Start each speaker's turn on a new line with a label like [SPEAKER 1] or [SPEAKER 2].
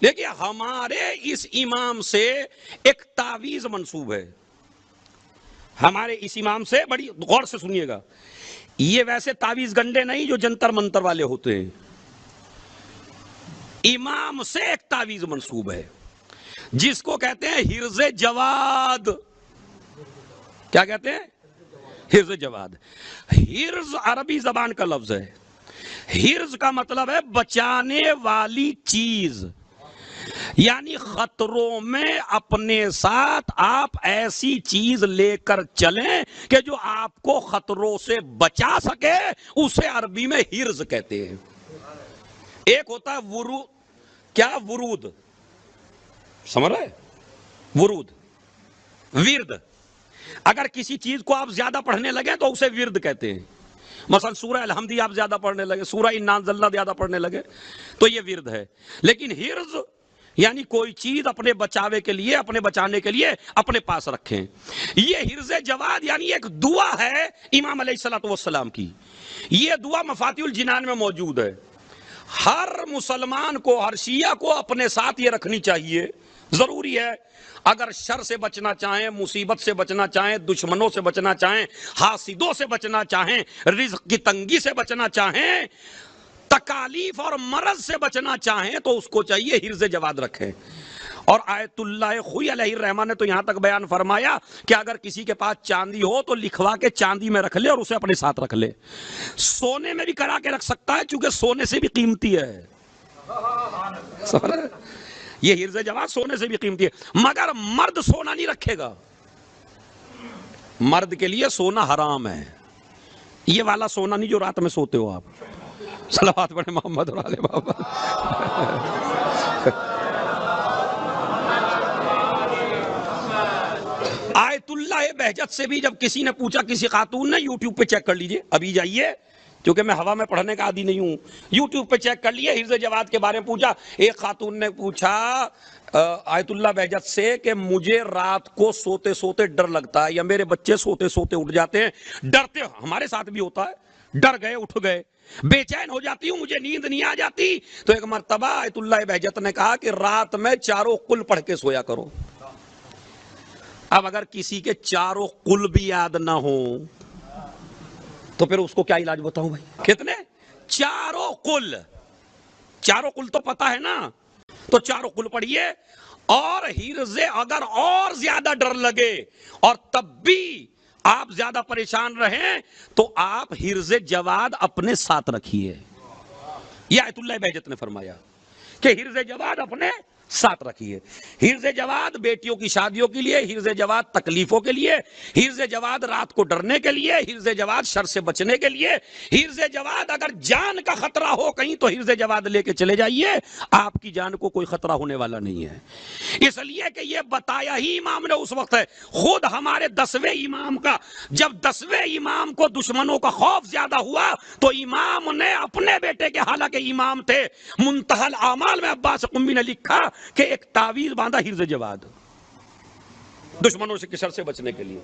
[SPEAKER 1] دیکھیے ہمارے اس امام سے ایک تعویذ منسوب ہے، ہمارے اس امام سے، بڑی غور سے سنیے گا، یہ ویسے تعویذ گنڈے نہیں جو جنتر منتر والے ہوتے ہیں، امام سے ایک تعویذ منسوب ہے جس کو کہتے ہیں حرز جواد۔ کیا کہتے ہیں؟ حرز جواد۔ حرز عربی زبان کا لفظ ہے، حرز کا مطلب ہے بچانے والی چیز، یعنی خطروں میں اپنے ساتھ آپ ایسی چیز لے کر چلیں کہ جو آپ کو خطروں سے بچا سکے، اسے عربی میں حرز کہتے ہیں۔ ایک ہوتا ہے ورود، کیا ورود، سمجھ رہے؟ ورود، ورد، اگر کسی چیز کو آپ زیادہ پڑھنے لگے تو اسے ورد کہتے ہیں۔ مثلا سورہ الحمد آپ زیادہ پڑھنے لگے، سورہ انا انزلنا زیادہ پڑھنے لگے تو یہ ورد ہے۔ لیکن حرز یعنی کوئی چیز اپنے بچاوے کے لیے، اپنے بچانے کے لیے اپنے پاس رکھیں۔ یہ حرز جواد یعنی ایک دعا ہے امام علیہ الصلوۃ والسلام کی۔ یہ دعا مفاتیح الجنان میں موجود ہے۔ ہر مسلمان کو، ہر شیعہ کو اپنے ساتھ یہ رکھنی چاہیے، ضروری ہے۔ اگر شر سے بچنا چاہیں، مصیبت سے بچنا چاہیں، دشمنوں سے بچنا چاہیں، حاسدوں سے بچنا چاہیں، رزق کی تنگی سے بچنا چاہیں، تکالیف اور مرض سے بچنا چاہیں، تو اس کو چاہیے حرز جواد رکھیں۔ اور آیت اللہ خوئی علیہ الرحمہ نے تو یہاں تک بیان فرمایا کہ اگر کسی کے پاس چاندی ہو تو لکھوا کے چاندی میں رکھ لے اور اسے اپنے ساتھ رکھ لے۔ سونے میں بھی کرا کے رکھ سکتا ہے چونکہ سونے سے بھی قیمتی ہے۔ یہ حرز جواد سونے سے بھی قیمتی ہے، مگر مرد سونا نہیں رکھے گا، مرد کے لیے سونا حرام ہے۔ یہ والا سونا نہیں جو رات میں سوتے ہو آپ۔ صلوات پڑھیں محمد اور آل محمد۔ آیت اللہ بہجت سے بھی جب کسی نے پوچھا، کسی خاتون نے، یوٹیوب پہ چیک کر لیجئے، ابھی جائیے، کیونکہ میں ہوا میں پڑھنے کا عادی نہیں ہوں، یوٹیوب پہ چیک کر لیے، حرز جواد کے بارے میں پوچھا۔ ایک خاتون نے پوچھا آیت اللہ بہجت سے کہ مجھے رات کو سوتے سوتے ڈر لگتا ہے، یا میرے بچے سوتے سوتے اٹھ جاتے ہیں، ڈرتے، ہمارے ساتھ بھی ہوتا ہے، ڈر گئے اٹھ گئے، بے چین ہو جاتی ہوں، مجھے نیند نہیں آ جاتی۔ تو ایک مرتبہ آیت اللہ بہجت نے کہا کہ رات میں چاروں قل پڑھ کے سویا کرو۔ اب اگر کسی کے چاروں قل بھی یاد نہ ہو تو پھر اس کو کیا علاج بتاؤں بھائی؟ کتنے؟ چاروں قل، چاروں قل تو پتا ہے نا، تو چاروں قل پڑھیے۔ اور حرز اگر اور زیادہ ڈر لگے اور تب بھی آپ زیادہ پریشان رہیں تو آپ حرز جواد اپنے ساتھ رکھیے۔ یہ آیت اللہ بہجت نے فرمایا کہ حرز جواد اپنے ساتھ رکھیے۔ حرز جواد بیٹیوں کی شادیوں کے لیے، حرز جواد تکلیفوں کے لیے، حرز جواد رات کو ڈرنے کے لیے، حرز جواد شر سے بچنے کے لیے، حرز جواد اگر جان کا خطرہ ہو کہیں تو حرز جواد لے کے چلے جائیے، آپ کی جان کو کوئی خطرہ ہونے والا نہیں ہے۔ اس لیے کہ یہ بتایا ہی امام نے اس وقت ہے۔ خود ہمارے 10ویں امام کا، جب 10ویں امام کو دشمنوں کا خوف زیادہ ہوا تو امام نے اپنے بیٹے کے، حالانکہ امام تھے، منتہی الاعمال میں عباس قمی نے لکھا کہ ایک تعویذ باندھا حرز جواد، دشمنوں سے کشر سے بچنے کے لیے۔